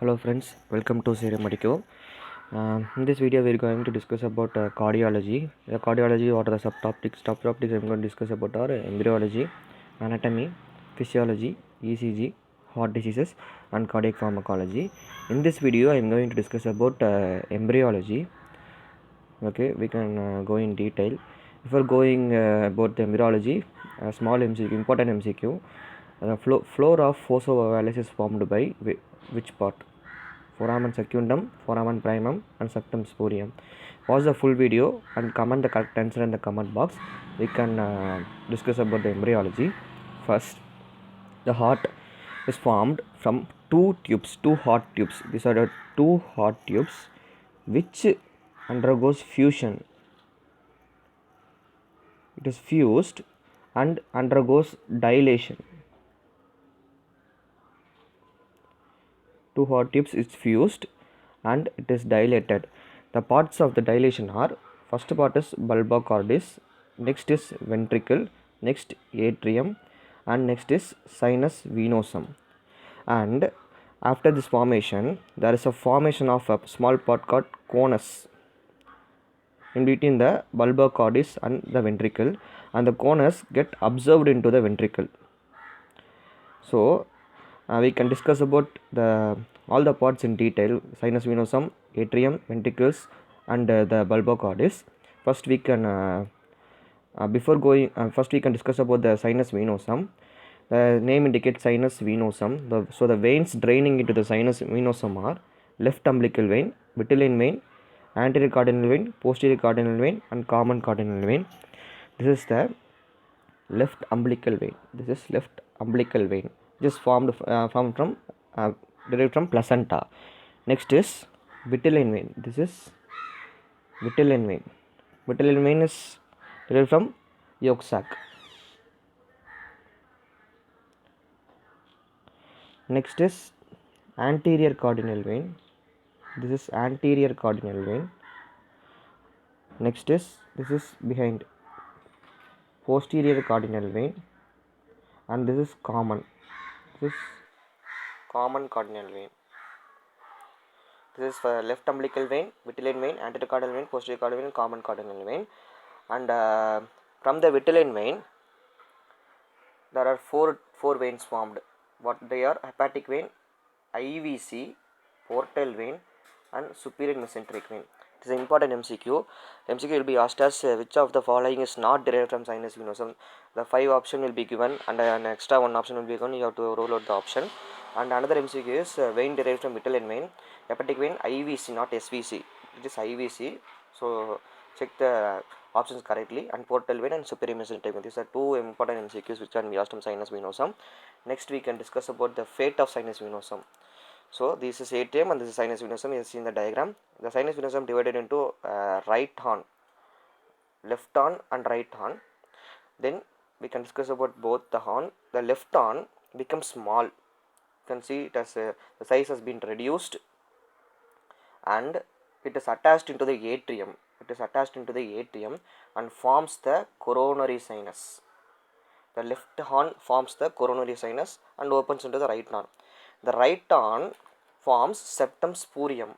Hello friends, welcome to SERUMMEDICO. In this video we are going to discuss about cardiology. Cardiology, what are the subtopics? Subtopics I am going to discuss about are embryology, anatomy, physiology, ECG, heart diseases and cardiac pharmacology. In this video I am going to discuss about embryology. Okay, we can go in detail. Before going about the embryology, a small MCQ, important MCQ. Floor of fossa ovalis is formed by which part? Foramen secundum, foramen primum and septum spurium. Watch the full video and comment the correct answer in the comment box. We can discuss about the embryology. First, the heart is formed from two heart tubes. These are the two heart tubes which undergoes fusion. It is fused and undergoes dilation. Two heart tubes is fused and it is dilated. The parts of the dilation are: first part is bulba cordis, next is ventricle, next atrium, and next is sinus venosum. And after this formation, there is a formation of a small part called conus in between the bulba cordis and the ventricle, and the conus get absorbed into the ventricle. So we can discuss about all the parts in detail: sinus venosum, atrium, ventricles and the bulba cordis. First we can first we can discuss about the sinus venosum. The name indicates sinus venosum. So the veins draining into the sinus venosum are left umbilical vein, vitelline vein, anterior cardinal vein, posterior cardinal vein and common cardinal vein. This is the left umbilical vein. This is formed from derived from placenta. Next is vitelline vein. This is vitelline vein. Vitelline vein is derived from yolk sac. Next is anterior cardinal vein. This is anterior cardinal vein. Next is behind posterior cardinal vein, and this is common. This is common cardinal vein. This is for left umbilical vein, vitelline vein, anterior cardinal vein, posterior cardinal vein, common cardinal vein. And from the vitelline vein, there are four veins formed. What they are? Hepatic vein, IVC, portal vein, and superior mesenteric vein. It is an important MCQ. MCQ will be asked as which of the following is not derived from sinus venosum. The 5 option will be given, and an extra 1 option will be given. You have to roll out the option. And another MCQ is vein derived from vitelline vein, hepatic vein, IVC, not SVC. It is IVC. So check the options correctly. And portal vein and superior mesenteric vein. These are two important MCQs which can be asked from sinus venosum. Next we can discuss about the fate of sinus venosum. So this is atrium and this is sinus venosum. You see in the diagram. The sinus venosum divided into right horn, left horn and right horn. Then we can discuss about both the horn. The left horn becomes small. You can see it as the size has been reduced, and it is attached into the atrium. And forms the coronary sinus. The left horn forms the coronary sinus and opens into the right horn. The right horn forms septum spurium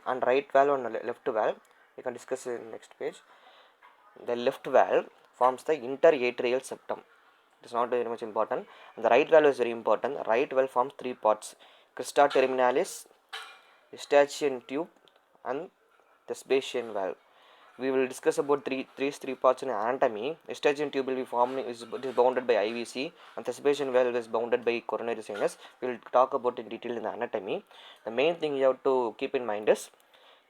and right valve and left valve. We can discuss in the next page. The left valve forms the interatrial septum. It is not very much important. And the right valve is very important. The right valve forms 3 parts: crista terminalis, eustachian tube and Thesbacian valve. We will discuss about these three parts in anatomy. Eustachian tube will be formed is bounded by IVC, and Thesbacian valve is bounded by coronary sinus. We will talk about in detail in the anatomy. The main thing you have to keep in mind is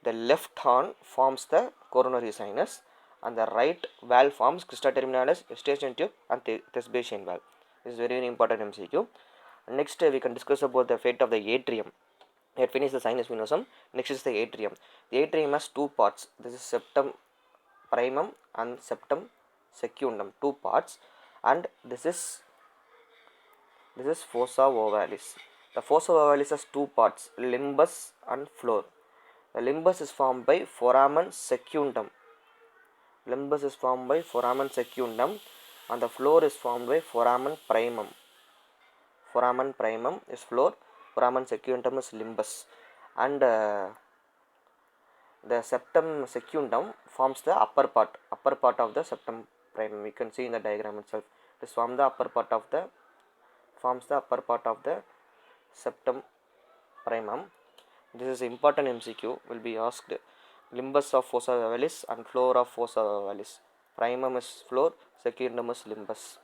the left horn forms the coronary sinus, and the right valve forms crista terminalis, Eustachian tube and Thesbacian valve. This is very important MCQ. Next we can discuss about the fate of the atrium. We had finished the sinus venosum. Next is the atrium. The atrium has 2 parts. This is septum primum and septum secundum, 2 parts, and this is fossa ovalis. The fossa ovalis has 2 parts: limbus and floor. The limbus is formed by foramen secundum. And the floor is formed by foramen primum. Foramen primum is floor foramen secundum is limbus, and the septum secundum forms the upper part of the septum primum. We can see in the diagram itself. This forms the upper part of the septum primum. This is important MCQ, will be asked. Limbus of fossa ovalis and floor of fossa ovalis. Primum is floor, secundum is limbus.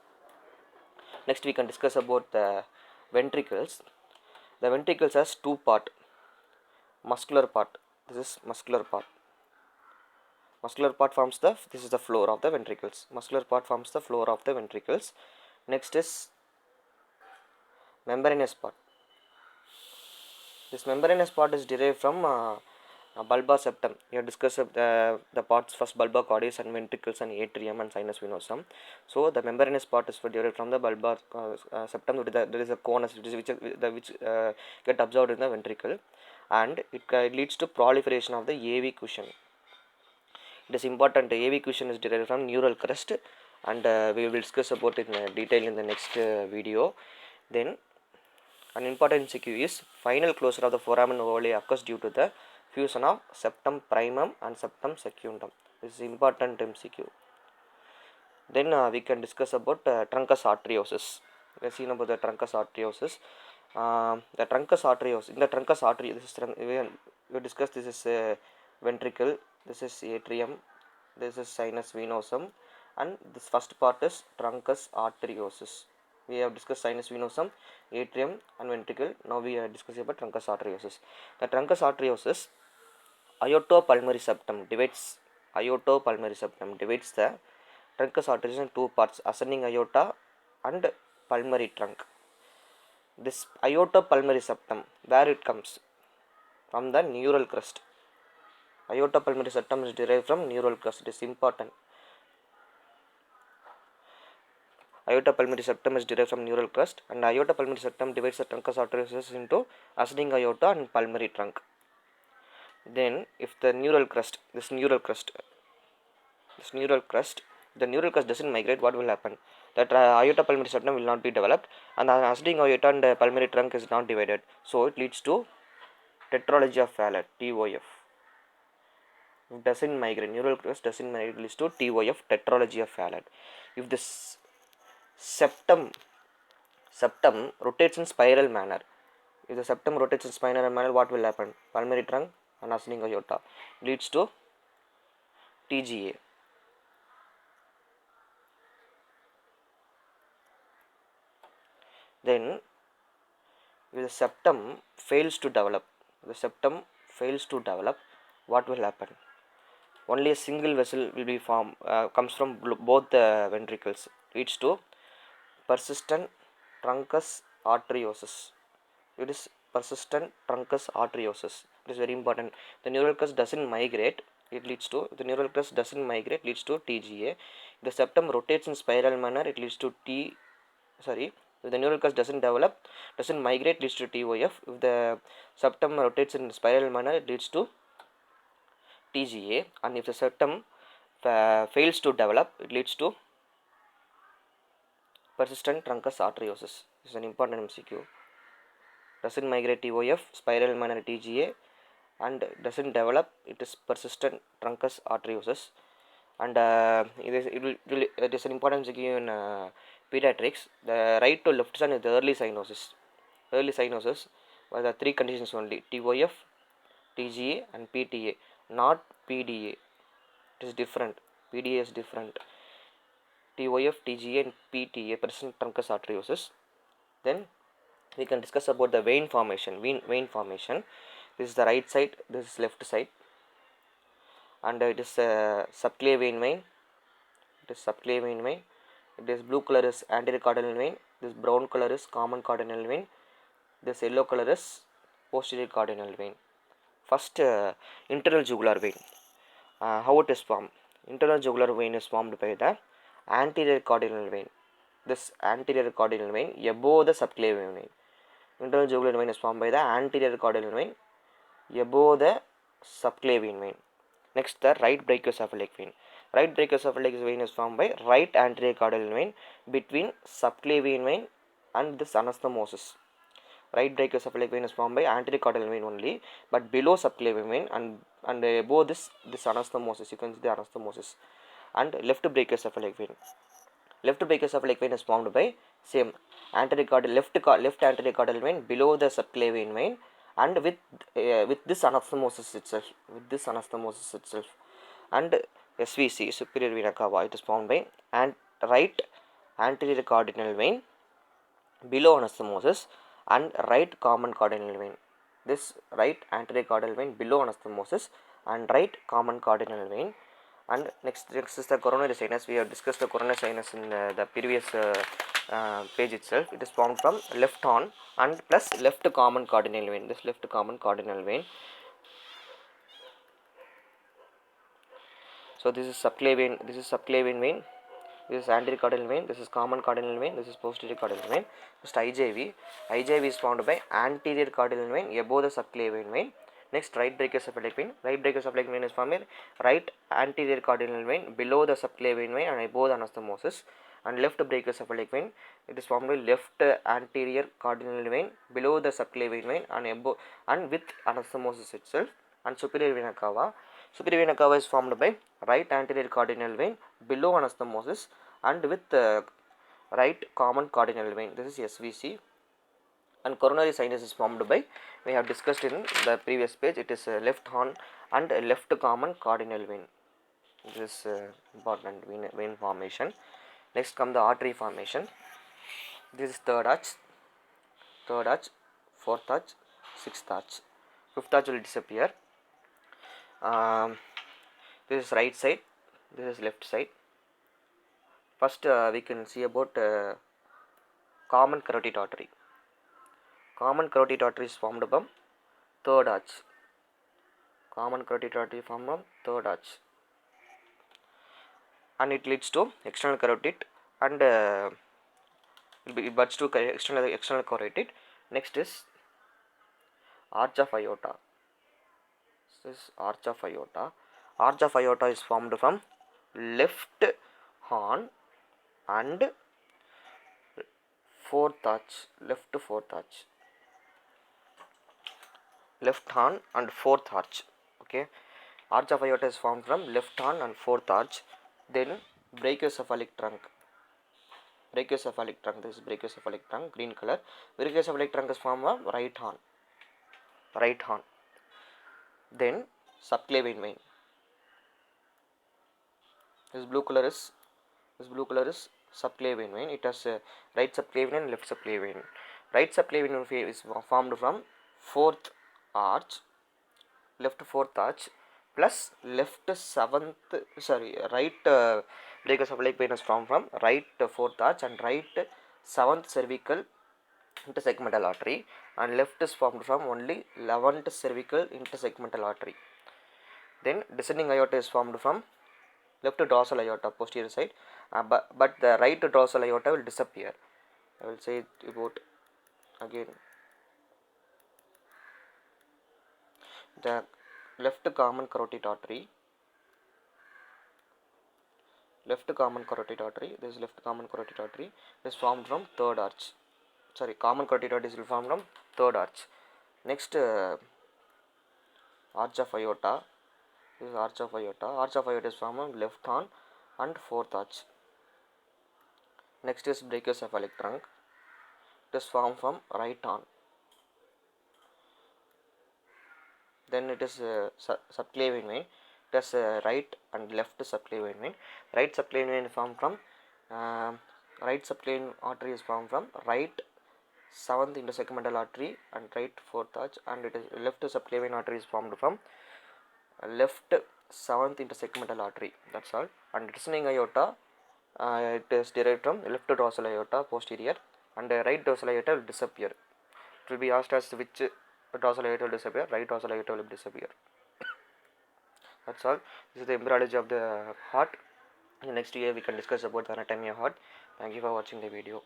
Next we can discuss about the ventricles. The ventricles has two part. Muscular part. This is muscular part. Muscular part forms this is the floor of the ventricles. Muscular part forms the floor of the ventricles. Next is membranous part. This membranous part is derived from bulbar septum. We have discussed the parts first, bulbar cordis and ventricles and atrium and sinus venosum. So the membranous part is derived from the bulbar septum. There is a conus which get absorbed in the ventricle, and it leads to proliferation of the AV cushion. It is important. AV cushion is derived from neural crest, and we will discuss about it in detail in the next video. Then an important MCQ is final closure of the foramen ovale occurs due to the fusion of septum primum and septum secundum. This is important MCQ. Then we can discuss about truncus arteriosus. We have seen about the truncus arteriosus. The truncus arteriosus. In the truncus arteriosus, we discussed this is ventricle, this is atrium, this is sinus venosum, and this first part is truncus arteriosus. We have discussed sinus venosum, atrium and ventricle. Now we are discussing about truncus arteriosus. The truncus arteriosus, aortopulmonary septum divides the truncus arteriosus in two parts, ascending aorta and pulmonary trunk. This aortopulmonary septum, where it comes? From the neural crest. Aortopulmonary septum is derived from neural crest. It is important. Aortopulmonary septum is derived from neural crest, and aortopulmonary septum divides the truncus arteriosus into ascending aorta and pulmonary trunk. Then, if the neural crest, the neural crest doesn't migrate, what will happen? That aortopulmonary septum will not be developed, and the ascending aorta and the pulmonary trunk is not divided. So it leads to tetralogy of Fallot, TOF. If doesn't migrate, neural crest doesn't migrate, leads to TOF, tetralogy of Fallot. If this septum rotates in spiral manner, what will happen? Pulmonary trunk and ascending aorta leads to TGA. Then, if the septum fails to develop, what will happen? Only a single vessel will be formed, comes from both the ventricles, leads to persistent truncus arteriosus. It is persistent truncus arteriosus. It is very important. The neural crest doesn't migrate, leads to TGA. If the septum rotates in spiral manner, it leads to if the neural crest doesn't migrate, leads to TOF. If the septum rotates in spiral manner, it leads to TGA, and if the septum fails to develop, it leads to persistent truncus arteriosus. This is an important MCQ. Doesn't migrate, TOF, spiral manner, TGA, and doesn't develop, it is persistent truncus arteriosus. And it is an important MCQ in pediatrics. The right to left side is the early cyanosis. Early cyanosis were the three conditions only: TOF, TGA, and PTA, not PDA. It is different. PDA is different. TOF, TGA, and PTA, persistent truncus arteriosus. Then we can discuss about the vein formation. This is the right side, this is left side, and it is subclavian vein. It is blue color is anterior cardinal vein, this brown color is common cardinal vein, this yellow color is posterior cardinal vein. First, internal jugular vein. How it is formed? Internal jugular vein is formed by the anterior cardinal vein. This anterior cardinal vein above the subclavian vein. Internal jugular vein is formed by the anterior cardinal vein above the subclavian vein. Next, the right brachiocephalic vein. Right brachiocephalic vein is formed by right anterior cardinal vein between subclavian vein and this anastomosis. right brachiocephalic vein is formed by anterior caudal vein only, but below subclavian vein and above this anastomosis, you can see the anastomosis, and left brachiocephalic vein. Left brachiocephalic vein is formed by same anterior caudal left anterior caudal vein below the subclavian vein, and with this anastomosis itself, and SVC, superior vena cava, it is formed by right anterior cardinal vein below anastomosis and right common cardinal vein. This right anterior caudal vein below anastomosis and right common cardinal vein. And next is the coronary sinus. We have discussed the coronary sinus in the previous page itself. It is formed from left horn and plus left common cardinal vein. This left common cardinal vein. So this is subclavian vein. This is anterior caudal vein, this is common cardinal vein, this is posterior caudal vein. Just IJV. IJV is formed by anterior caudal vein above the subclavian vein. Next, right brachiocephalic vein. Right brachiocephalic vein is formed by right anterior cardinal vein below the subclavian vein and above the anastomosis. And left brachiocephalic vein, it is formed by left anterior cardinal vein below the subclavian vein and above and with anastomosis itself. And superior vena cava. Superior vena cava is formed by right anterior cardinal vein below anastomosis and with right common cardinal vein. This is SVC. And coronary sinus is formed by, we have discussed in the previous page, it is left horn and left common cardinal vein. This is important vein formation. Next come the artery formation. This is third arch, fourth arch, sixth arch. Fifth arch will disappear. This is right side, this is left side. First we can see about common carotid artery. Common carotid artery is formed from third arch. Common carotid artery formed from third arch, and it leads to external carotid and it buds to external carotid. Next is arch of aorta. This is arch of aorta. Arch of aorta is formed from left horn and fourth arch. Left horn and fourth arch. Okay, arch of aorta is formed from left horn and fourth arch. Then brachiocephalic trunk. This is brachiocephalic trunk, green color. Brachiocephalic trunk is formed from right horn. Then subclavian vein. This blue color is subclavian vein. It has right subclavian and left subclavian. Right subclavian vein is formed from fourth arch, left fourth arch plus left right brachiocephalic vein is formed from right fourth arch and right seventh cervical intersegmental artery, and left is formed from only 11th cervical intersegmental artery. Then descending aorta is formed from left dorsal aorta, posterior side, but the right dorsal aorta will disappear. I will say it about again. The left common carotid artery. This is left common carotid artery is formed from third arch. Common carotid artery is formed from third arch. Next, arch of aorta. This is arch of aorta. Arch of aorta is formed from left horn and fourth arch. Next is brachiocephalic trunk. It is formed from right horn. Then it is subclavian vein. It has right and left subclavian vein. Right subclavian vein is formed from right subclavian artery is formed from right 7th intersegmental artery and right fourth arch, and it is left subclavian artery is formed from left 7th intersegmental artery. That's all. And descending aorta, it is derived from left dorsal aorta posterior, and right dorsal aorta will disappear. It will be asked as which dorsal aorta will disappear. Right dorsal aorta will disappear. That's all. This is the embryology of the heart. In the next year we can discuss about the anatomy of heart. Thank you for watching the video.